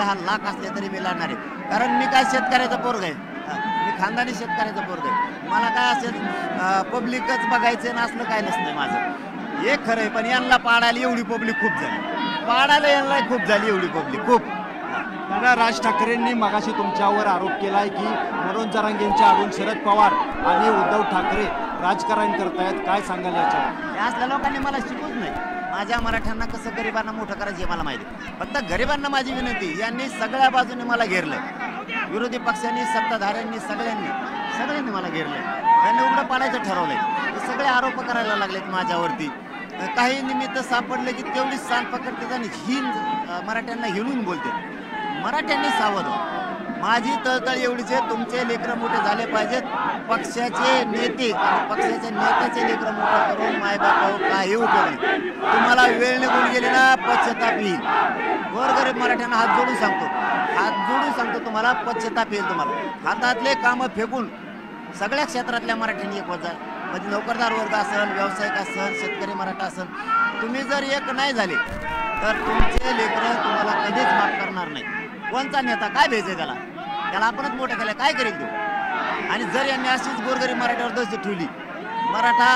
10 लाख असले तरी मी लढणार आहे. कारण मी काय शेतकऱ्याचा पोरग आहे, मी खानदानी शेतकऱ्याचा पोरग आहे. मला काय असेल पब्लिकच बघायचं नसलं काय नसतं माझं, हे खरं आहे. पण यांना पाडायला एवढी पब्लिक खूप झाली, पाडायला यांना खूप झाली एवढी पब्लिक खूप. दादा, राज ठाकरेंनी मगाशी तुमच्यावर आरोप केलाय की मनोज जरांगेंच्या आडून शरद पवार आणि उद्धव ठाकरे राजकारण करतायत, काय सांगाल याच्यावर? या असल्या लोकांनी मला शिकूच नाही. माझ्या मराठ्यांना कसं गरिबांना मोठं करायचं हे मला माहिती आहे. फक्त गरिबांना माझी विनंती, यांनी सगळ्या बाजूने मला घेरलंय, विरोधी पक्षांनी, सत्ताधाऱ्यांनी, सगळ्यांनी मला घेरलंय. त्यांनी उघडं पाडायचं ठरवलंय. हे सगळे आरोप करायला लागलेत माझ्यावरती. काही निमित्त सापडले की तेवढीच सान पकडते आणि मराठ्यांना हिणून बोलते. मराठ्यांनी सावध व्हा. माझी तळतळ एवढीच आहे, तुमचे लेकरं मोठे झाले पाहिजेत. पक्षाचे नेते आणि पक्षाच्या नेत्याचे लेकरं मोठं करून मायबाप काही उपयोग नाही. तुम्हाला वेळ निघून गेली ना, पश्चाताप येईल. गोरगरीब मराठ्यांना हात जोडून सांगतो तुम्हाला पश्चाताप येईल. तुम्हाला हातातले कामं फेकून सगळ्या क्षेत्रातल्या मराठ्यांनी एक होत, म्हणजे नोकरदार वर्ग असेल, व्यावसायिक असेल, शेतकरी मराठा असेल, तुम्ही जर एक नाही झाले तर तुमचे लेकरं तुम्हाला कधीच माफ करणार नाही. कोणता नेता काय भेजाय त्याला आपणच मोठं केलं, काय करेल तो? आणि जर यांनी अशीच गोरगरीब मराठ्यावर दहशत ठेवली, मराठा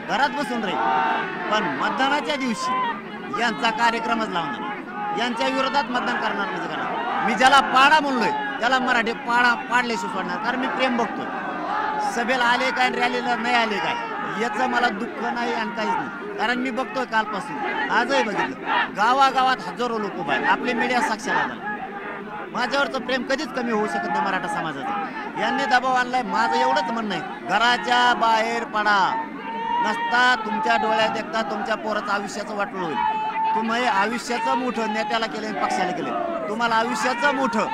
घरात बसून राहील. पण मतदानाच्या दिवशी यांचा कार्यक्रमच लावणार, यांच्या विरोधात मतदान करणार. म्हणजे करणार. मी ज्याला पाडा म्हणलोय त्याला मराठी पाडल्याशी सोडणार. कारण मी प्रेम बघतोय. सभेला आले काय, रॅलीला नाही आले काय, याचं मला दुःख नाही आणि काहीच नाही. कारण मी बघतोय कालपासून, आजही बघितलं, गावागावात हजारो लोक उभा आहेत. आपले मीडिया साक्षीला झाला. माझ्यावरचं प्रेम कधीच कमी होऊ शकत नाही मराठा समाजाचं. यांनी दबाव आणलाय. माझं एवढंच म्हणणं आहे, घराच्या बाहेर पडा. नसता तुमच्या डोळ्यात देखता तुमच्या पोराचं आयुष्याचं वाटलं होईल. तुम्ही आयुष्याचं मोठं नेत्याला केलं, पक्षाला केलं. तुम्हाला आयुष्याचं मोठं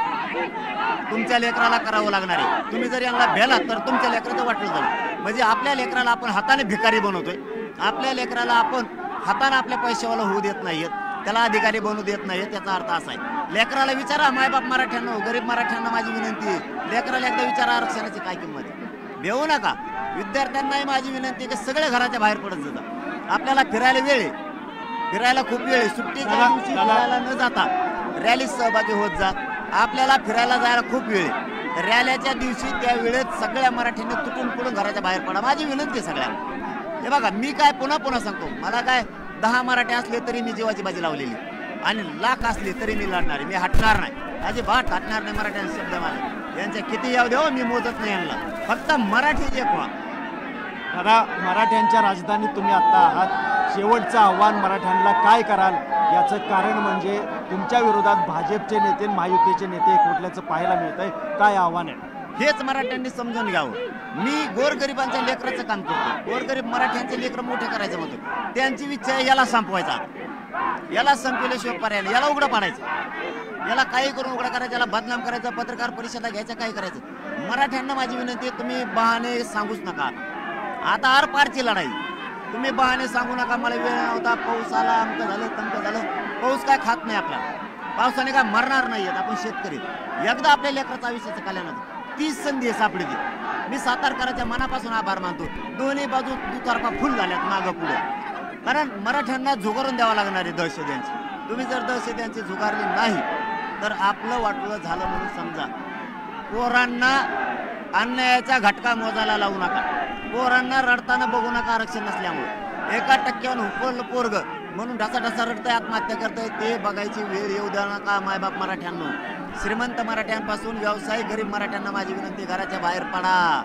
तुमच्या लेकराला करावं लागणार आहे. तुम्ही जर यांना भेलात तर तुमच्या लेकराचं वाटलं झालं. म्हणजे आपल्या लेकराला आपण हाताने भिकारी बनवतोय. आपल्या लेकराला आपण हाताने आपल्या पैशावाला होऊ देत नाहीयेत, त्याला अधिकारी बनवू देत नाहीयेत. त्याचा अर्थ असा आहे, लेकराला विचारा, मायबाप मराठ्यांना, गरीब मराठ्यांना माझी विनंती आहे, लेकराला एकदा विचारा आरक्षणाची काय किंमत आहे. भेऊ नका. विद्यार्थ्यांनाही माझी विनंती आहे की सगळे घराच्या बाहेर पडत जातात. आपल्याला फिरायला वेळ आहे, फिरायला खूप वेळ आहे. सुट्टीच्या दिवशी फिरायला न जाता रॅलीत सहभागी होत जा. आपल्याला फिरायला जायला खूप वेळ आहे. रॅलीच्या दिवशी त्या वेळेत सगळ्या मराठ्यांनी तुटून पडून घराच्या बाहेर पडा, माझी विनंती आहे सगळ्यांना. हे बघा, मी काय पुन्हा सांगतो, मला काय 10 मराठे असले तरी मी जीवाची बाजी लावलेली, आणि लाख असले तरी मी लढणार. मी हटणार नाही, अजिबात हटणार नाही. मराठ्यांचे शब्द मला यांच्या किती याव देव मी मोजत नाही यांना. फक्त मराठी एक व्हा. दादा, मराठ्यांच्या राजधानीत तुम्ही आता आहात. शेवटचं आव्हान मराठ्यांना काय कराल? याचं कारण म्हणजे तुमच्या विरोधात भाजपचे नेते, महायुतीचे नेते एकवटल्याचं पाहायला मिळतंय. काय आव्हान आहे? हेच मराठ्यांनी समजून घ्यावं. मी गोरगरिबांच्या लेकराचं काम करतो. गोरगरीब मराठ्यांचे लेकर मोठे करायचं म्हणतो. त्यांची इच्छा आहे याला संपवायचा. याला संपवल्याशिवाय पर्याय नाही. याला उघडं पाडायचं, याला काही करून उघडा करायचं, याला बदनाम करायचं, पत्रकार परिषदा घ्यायचं, काही करायचं. मराठ्यांना माझी विनंती आहे, तुम्ही बहाणे सांगूच नका. आता आरपारची लढाई, तुम्ही बहाणे सांगू नका. मला वेळ नव्हता, पाऊस आला, अमकं झालं, तमकं झालं. पाऊस काय खात नाही आपल्याला, पावसाने काय मरणार नाहीयेत. आपण शेतकरी, एकदा आपल्या लेकराचं आयुष्याचं कल्याण होतं. तीच संधी सापडली. मी सातारकरांच्या मनापासून आभार मानतो. दोन्ही बाजू दुतर्फा फुल झाल्यात मागं पुढे. कारण मराठ्यांना झुगारून द्यावं लागणार आहे दहशत यांची. तुम्ही जर दहशत यांची झुगारली नाही तर आपलं वाटलं झालं म्हणून समजा. पोरांना अन्यायाचा घटका मोजायला लावू नका. पोरांना रडताना बघू नका आरक्षण नसल्यामुळे. 1% हुकवलं पोरग म्हणून ढसा रडतंय, आत्महत्या करतंय, ते बघायची वेळ येऊ द्या नका मायबाप मराठ्यांनो. श्रीमंत मराठ्यांपासून व्यावसायिक गरीब मराठ्यांना माझी विनंती, घराच्या बाहेर पडा.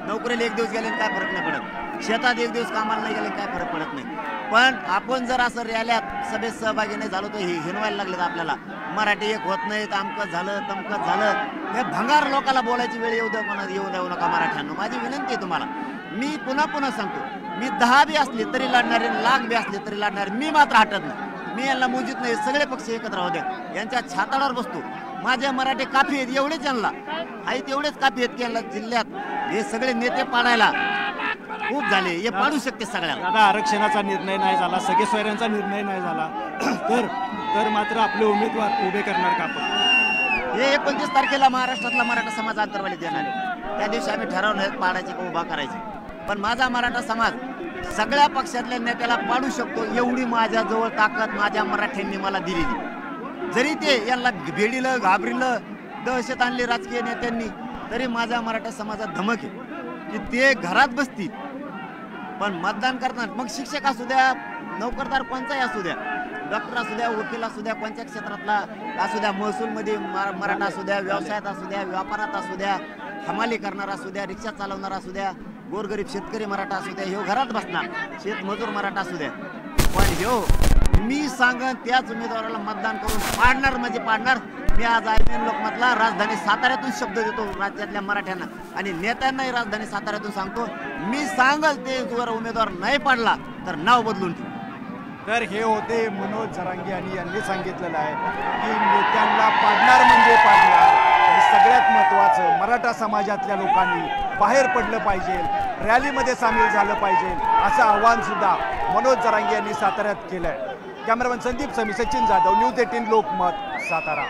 नोकरीला 1 दिवस गेले काय फरक नाही पडत, शेतात 1 दिवस कामाला नाही गेले काय फरक पडत नाही. पण आपण जर असं रॅल्यात सभेत सहभागी नाही झालो तर हे हिनवायला लागलेत आपल्याला. मराठी एक होत नाहीत, आमकं झालं तमकं झालं. हे भंगार लोकांना बोलायची वेळ येऊ देऊ नका मराठ्यांनो. माझी विनंती आहे तुम्हाला. मी पुन्हा सांगतो, मी 10 बी असले तरी लढणारे, लाख बी असले तरी लढणारे. मी मात्र हटत नाही. मी यांना मोजित नाही. सगळे पक्ष एकत्र राहू द्या. यांच्या छाताडावर बसतो. माझे मराठी काफी आहेत, एवढेच यांना आहेत, एवढेच काफी आहेत की यांना जिल्ह्यात हे सगळे नेते पाडायला खूप झाले. हे पाडू शकते सगळ्याला. आता आरक्षणाचा निर्णय नाही झाला, सगळे सोयऱ्यांचा निर्णय नाही झाला तर मात्र आपले उमेदवार उभे करणार का आपण? हे 29 तारखेला महाराष्ट्रातला मराठा समाज आंतरवाली देणार आहे. त्या दिवशी आम्ही ठरवलं पाडायचे का उभा करायचे. पण माझा मराठा समाज सगळ्या पक्षातल्या नेत्याला पाडू शकतो एवढी माझ्याजवळ ताकद माझ्या मराठ्यांनी मला दिलेली. जरी ते यांना भेडिलं घाबरिलं दहशत आणली राजकीय नेत्यांनी, तरी माझ्या मराठा समाजात धमक आहे की ते घरात बसतील पण मतदान करणार. मग शिक्षक असू द्या, नोकरदार कोणताही असू द्या, डॉक्टर असू द्या, वकील असू द्या, कोणत्या क्षेत्रातला असू द्या, महसूलमध्ये मराठा असू द्या, व्यवसायात असू द्या, व्यापारात असू द्या, हमाली करणारा असू द्या, रिक्षा चालवणारा असू द्या, गोरगरीब शेतकरी मराठा असू द्या, ह्यो घरात बसणार, शेतमजूर मराठा असू द्या. पण ह्यो मी सांगन त्याच उमेदवाराला मतदान करून पाडणार म्हणजे पाडणार. मी आज IPN लोकमतला राजधानी साताऱ्यातून शब्द देतो राज्यातल्या मराठ्यांना आणि नेत्यांनाही राजधानी साताऱ्यातून सांगतो, मी सांगल ते जर उमेदवार नाही पाडला तर नाव बदलून ठेवू. तर हे होते मनोज जरांगे आणि यांनी सांगितलेलं आहे की नेत्यांना पाडणार म्हणजे पाडणार. आणि सगळ्यात महत्त्वाचं मराठा समाजातल्या लोकांनी बाहेर पडलं पाहिजे, रॅलीमध्ये सामील झालं पाहिजे असं आव्हान सुद्धा मनोज जरांगे यांनी साताऱ्यात केलंय. कॅमेरामॅन संदीप समी, सचिन जाधव, न्यूज 18 लोकमत, सातारा.